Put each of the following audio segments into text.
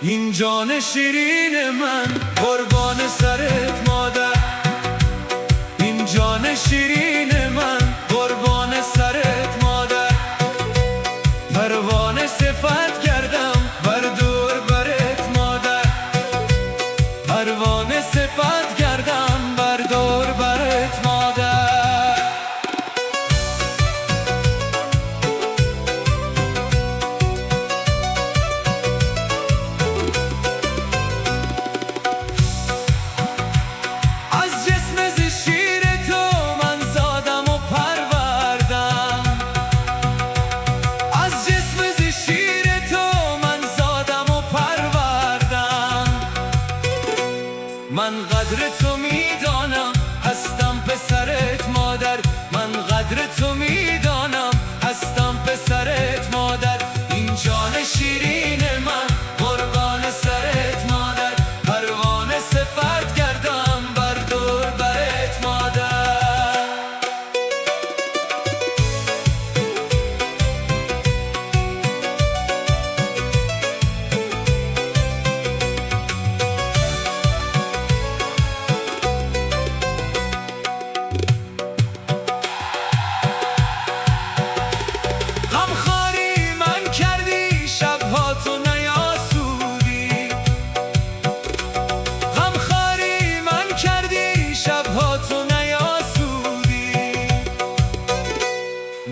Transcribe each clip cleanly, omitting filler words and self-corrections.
این جان شیرین من قربان سرت مادر، این جان شیرین من قربان سرت مادر. پروانه صفت کردم بر دور برت مادر، پروانه صفت کردم بر دور برت مادر. من قدر تو میدانم هستم پسرت مادر، من قدر تو میدانم هستم پسرت مادر. این جان شیرین من قربان سرت مادر، پروانه صفت کردم بر دور برت مادر.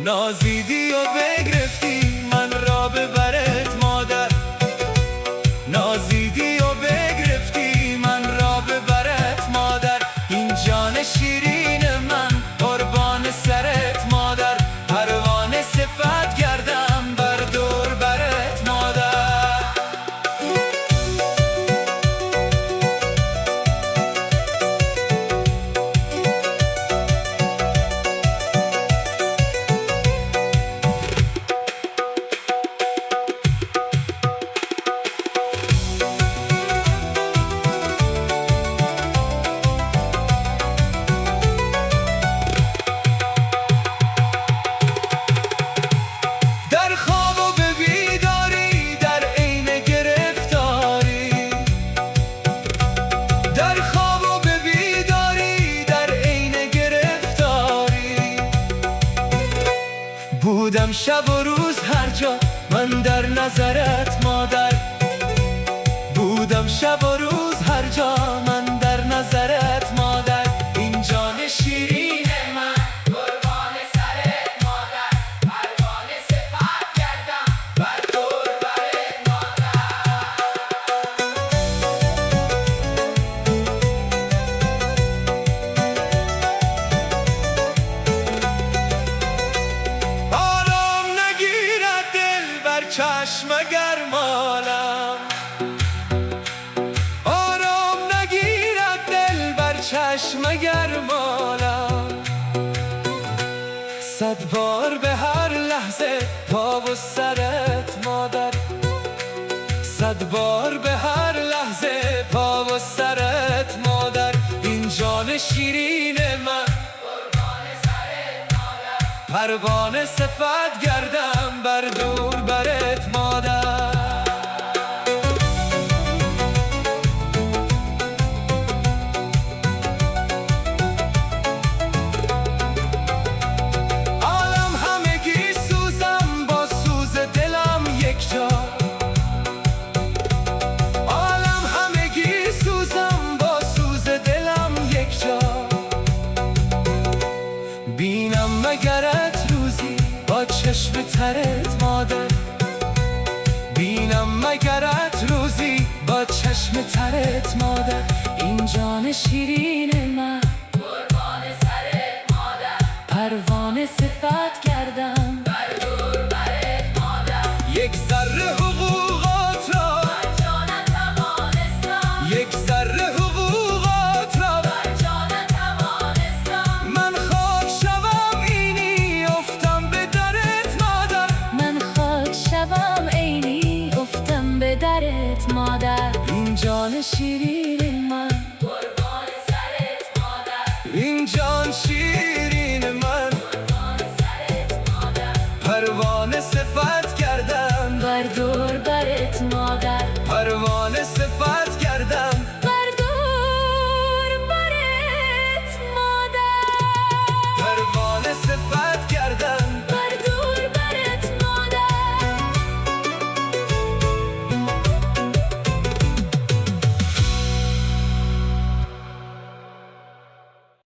نازیدی و بگرفتی من را به برت مادر، نازیدی و بگرفتی من را به برت مادر. این جان شیرین من قربان سرت مادر، پروانه صفت گردم بر دور برت مادر. بودم شب و روز هر جا من در نظرت مادر، بودم شب و روز هر جا من در نظرت مادر. این جان شیرین من قربان سرت مادر، پروانه صفت کردم بر دور برت مادر. چشم گرمالم آرام نگیرد دل بر چشم گرمالم، صد بار به هر لحظه پا و سرت مادر، صد بار به هر لحظه پا و سرت مادر. این جان شیرین من قربان سرت مادر، پروانه صفت گردم بر دور برت مادر. عالم همگی سوزم با سوز دلم یک جا، عالم همگی سوزم با سوز دلم یک جا. بینم مگرت روزی با چشم ترت مادر، بینم مگرت روزی با چشم ترت مادر. این جان شیرین من قربان سرت مادر، پروانه صفت کردم بر دور برت مادر. یک ذره حقوقات را بر جانت توانستم، یک ذره حقوقات را بر جانت توانستم. من خاک شوم اینی افتم به درت مادر، من خاک شوم اینی افتم به درت مادر. این جان شیرین من قربان سرت مادر، این جان شیرین من قربان سرت مادر، پروانه صفت کردم بر دور برت مادر، پروانه جان سفید